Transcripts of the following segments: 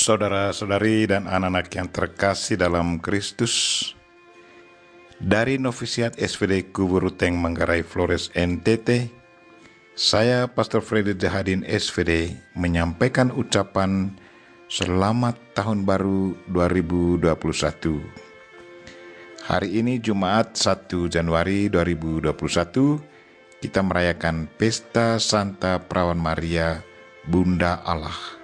Saudara-saudari dan anak-anak yang terkasih dalam Kristus, dari Novisiat SVD Kuburuteng Manggarai Flores NTT, saya Pastor Freddy Jahadin SVD menyampaikan ucapan Selamat Tahun Baru 2021. Hari ini Jumat 1 Januari 2021, kita merayakan Pesta Santa Perawan Maria, Bunda Allah.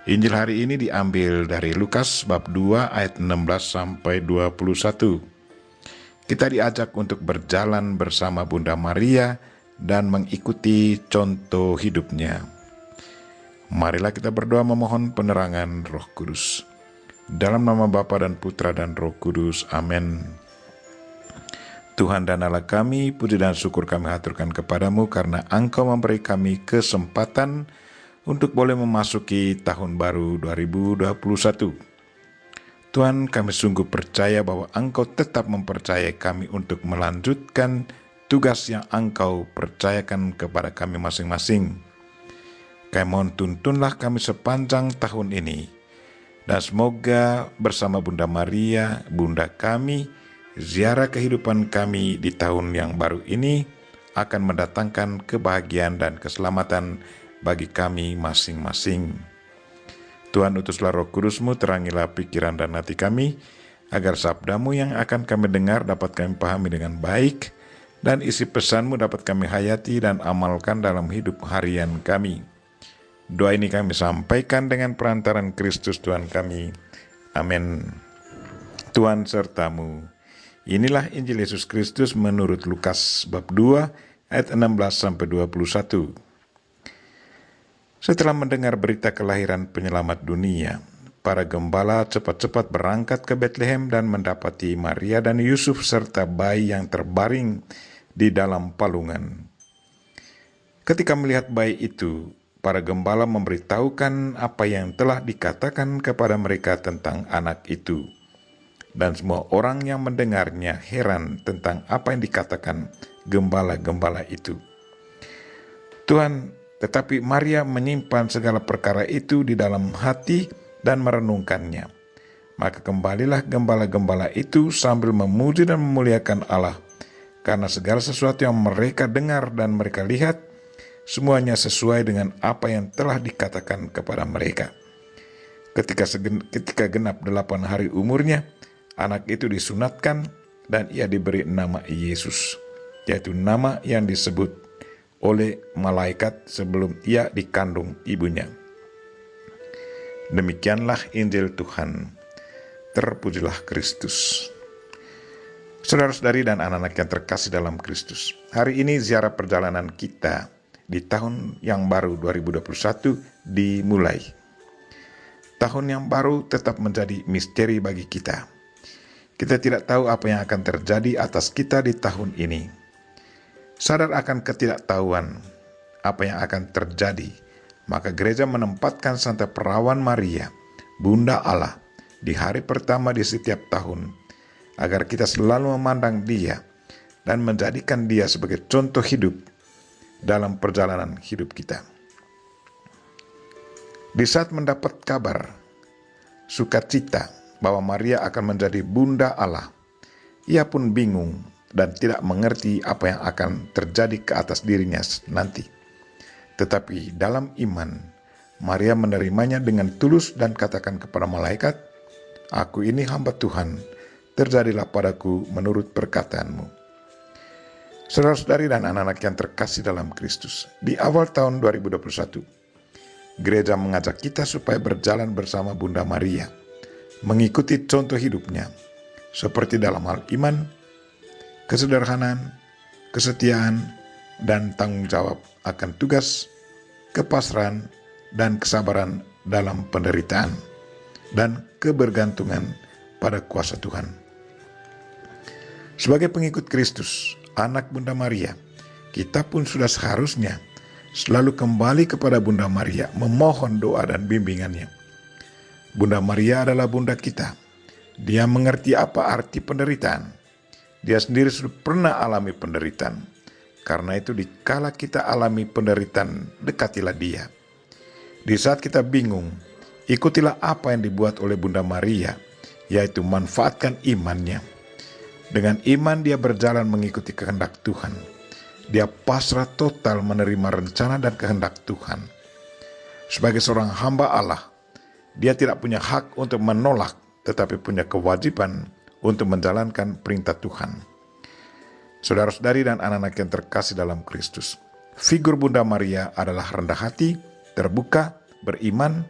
Injil hari ini diambil dari Lukas bab 2 ayat 16 sampai 21. Kita diajak untuk berjalan bersama Bunda Maria dan mengikuti contoh hidupnya. Marilah kita berdoa memohon penerangan Roh Kudus. Dalam nama Bapa dan Putra dan Roh Kudus. Amin. Tuhan dan Allah kami, puji dan syukur kami haturkan kepadamu karena Engkau memberi kami kesempatan untuk boleh memasuki tahun baru 2021. Tuhan, kami sungguh percaya bahwa Engkau tetap mempercayai kami untuk melanjutkan tugas yang Engkau percayakan kepada kami masing-masing. Kami mohon tuntunlah kami sepanjang tahun ini, dan semoga bersama Bunda Maria, Bunda kami, ziarah kehidupan kami di tahun yang baru ini akan mendatangkan kebahagiaan dan keselamatan bagi kami masing-masing. Tuhan, utuslah Roh Kudus-Mu, terangilah pikiran dan hati kami, agar sabda-Mu yang akan kami dengar dapat kami pahami dengan baik, dan isi pesan-Mu dapat kami hayati dan amalkan dalam hidup harian kami. Doa ini kami sampaikan dengan perantaran Kristus Tuhan kami. Amin. Tuhan sertamu. Inilah Injil Yesus Kristus menurut Lukas bab 2 ayat 16 sampai 21. Setelah mendengar berita kelahiran penyelamat dunia, para gembala cepat-cepat berangkat ke Betlehem dan mendapati Maria dan Yusuf serta bayi yang terbaring di dalam palungan. Ketika melihat bayi itu, para gembala memberitahukan apa yang telah dikatakan kepada mereka tentang anak itu. Dan semua orang yang mendengarnya heran tentang apa yang dikatakan gembala-gembala itu. Tetapi Maria menyimpan segala perkara itu di dalam hati dan merenungkannya. Maka kembalilah gembala-gembala itu sambil memuji dan memuliakan Allah, karena segala sesuatu yang mereka dengar dan mereka lihat, semuanya sesuai dengan apa yang telah dikatakan kepada mereka. Ketika genap 8 hari umurnya, anak itu disunatkan dan ia diberi nama Yesus, yaitu nama yang disebut oleh malaikat sebelum ia dikandung ibunya. Demikianlah Injil Tuhan. Terpujilah Kristus. Saudara-saudari dan anak-anak yang terkasih dalam Kristus, hari ini ziarah perjalanan kita di tahun yang baru 2021 dimulai. Tahun yang baru tetap menjadi misteri bagi kita. Kita tidak tahu apa yang akan terjadi atas kita di tahun ini. Sadar akan ketidaktahuan apa yang akan terjadi, maka gereja menempatkan Santa Perawan Maria, Bunda Allah, di hari pertama di setiap tahun, agar kita selalu memandang Dia dan menjadikan Dia sebagai contoh hidup dalam perjalanan hidup kita. Di saat mendapat kabar sukacita bahwa Maria akan menjadi Bunda Allah, ia pun bingung dan tidak mengerti apa yang akan terjadi ke atas dirinya nanti. Tetapi dalam iman, Maria menerimanya dengan tulus dan katakan kepada malaikat, "Aku ini hamba Tuhan, terjadilah padaku menurut perkataanmu." Saudara-saudari dan anak-anak yang terkasih dalam Kristus, di awal tahun 2021, gereja mengajak kita supaya berjalan bersama Bunda Maria, mengikuti contoh hidupnya, seperti dalam hal iman, kesederhanaan, kesetiaan, dan tanggung jawab akan tugas, kepasrahan, dan kesabaran dalam penderitaan, dan kebergantungan pada kuasa Tuhan. Sebagai pengikut Kristus, anak Bunda Maria, kita pun sudah seharusnya selalu kembali kepada Bunda Maria, memohon doa dan bimbingannya. Bunda Maria adalah Bunda kita. Dia mengerti apa arti penderitaan. Dia sendiri sudah pernah alami penderitaan. Karena itu dikala kita alami penderitaan, dekatilah Dia. Di saat kita bingung, Ikutilah apa yang dibuat oleh Bunda Maria, yaitu manfaatkan imannya. Dengan iman dia berjalan mengikuti kehendak Tuhan. Dia pasrah total menerima rencana dan kehendak Tuhan. Sebagai seorang hamba Allah, dia tidak punya hak untuk menolak, tetapi punya kewajiban untuk menjalankan perintah Tuhan. Saudara-saudari dan anak-anak yang terkasih dalam Kristus, figur Bunda Maria adalah rendah hati, terbuka, beriman,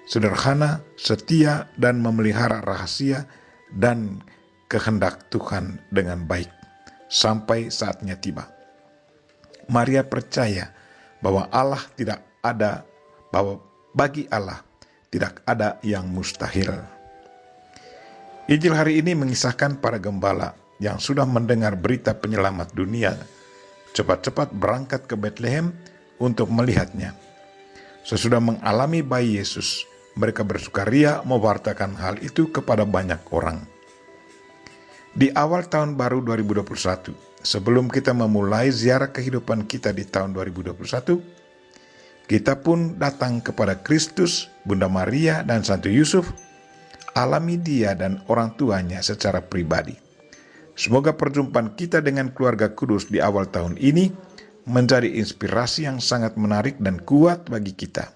sederhana, setia, dan memelihara rahasia dan kehendak Tuhan dengan baik sampai saatnya tiba. Maria percaya bahwa bagi Allah tidak ada yang mustahil. Injil hari ini mengisahkan para gembala yang sudah mendengar berita penyelamat dunia cepat-cepat berangkat ke Betlehem untuk melihatnya. Sesudah mengalami bayi Yesus, mereka bersukaria mewartakan hal itu kepada banyak orang. Di awal tahun baru 2021, sebelum kita memulai ziarah kehidupan kita di tahun 2021, kita pun datang kepada Kristus, Bunda Maria, dan Santo Yusuf, alami dia dan orang tuanya secara pribadi. Semoga perjumpaan kita dengan keluarga kudus di awal tahun ini menjadi inspirasi yang sangat menarik dan kuat bagi kita,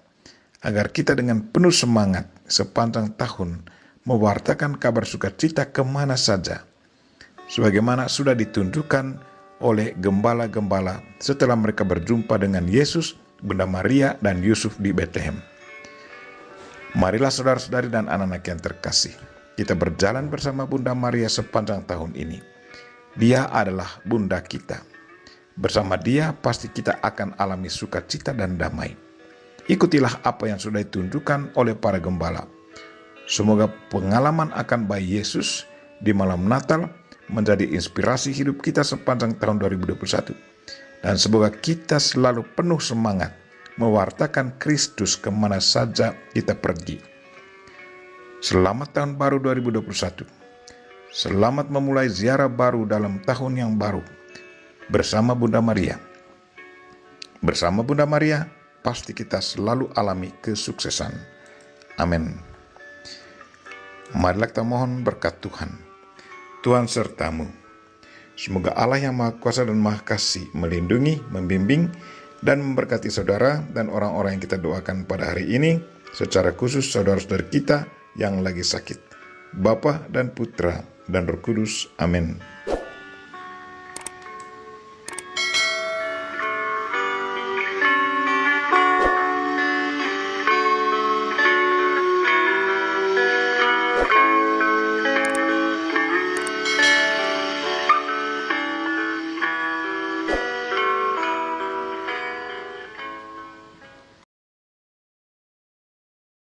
agar kita dengan penuh semangat sepanjang tahun mewartakan kabar sukacita kemana saja, sebagaimana sudah ditunjukkan oleh gembala-gembala setelah mereka berjumpa dengan Yesus, Bunda Maria, dan Yusuf di Betlehem. Marilah saudara-saudari dan anak-anak yang terkasih, kita berjalan bersama Bunda Maria sepanjang tahun ini. Dia adalah Bunda kita. Bersama dia pasti kita akan alami sukacita dan damai. Ikutilah apa yang sudah ditunjukkan oleh para gembala. Semoga pengalaman akan bayi Yesus di malam Natal menjadi inspirasi hidup kita sepanjang tahun 2021. Dan semoga kita selalu penuh semangat mewartakan Kristus kemana saja kita pergi. Selamat tahun baru 2021. Selamat memulai ziarah baru dalam tahun yang baru bersama Bunda Maria. Bersama Bunda Maria, pasti kita selalu alami kesuksesan. Amin. Marilah kita mohon berkat Tuhan. Tuhan sertamu. Semoga Allah yang Maha Kuasa dan Maha Kasih melindungi, membimbing, dan memberkati saudara dan orang-orang yang kita doakan pada hari ini, secara khusus saudara-saudara kita yang lagi sakit. Bapa dan Putra dan Roh Kudus. Amin.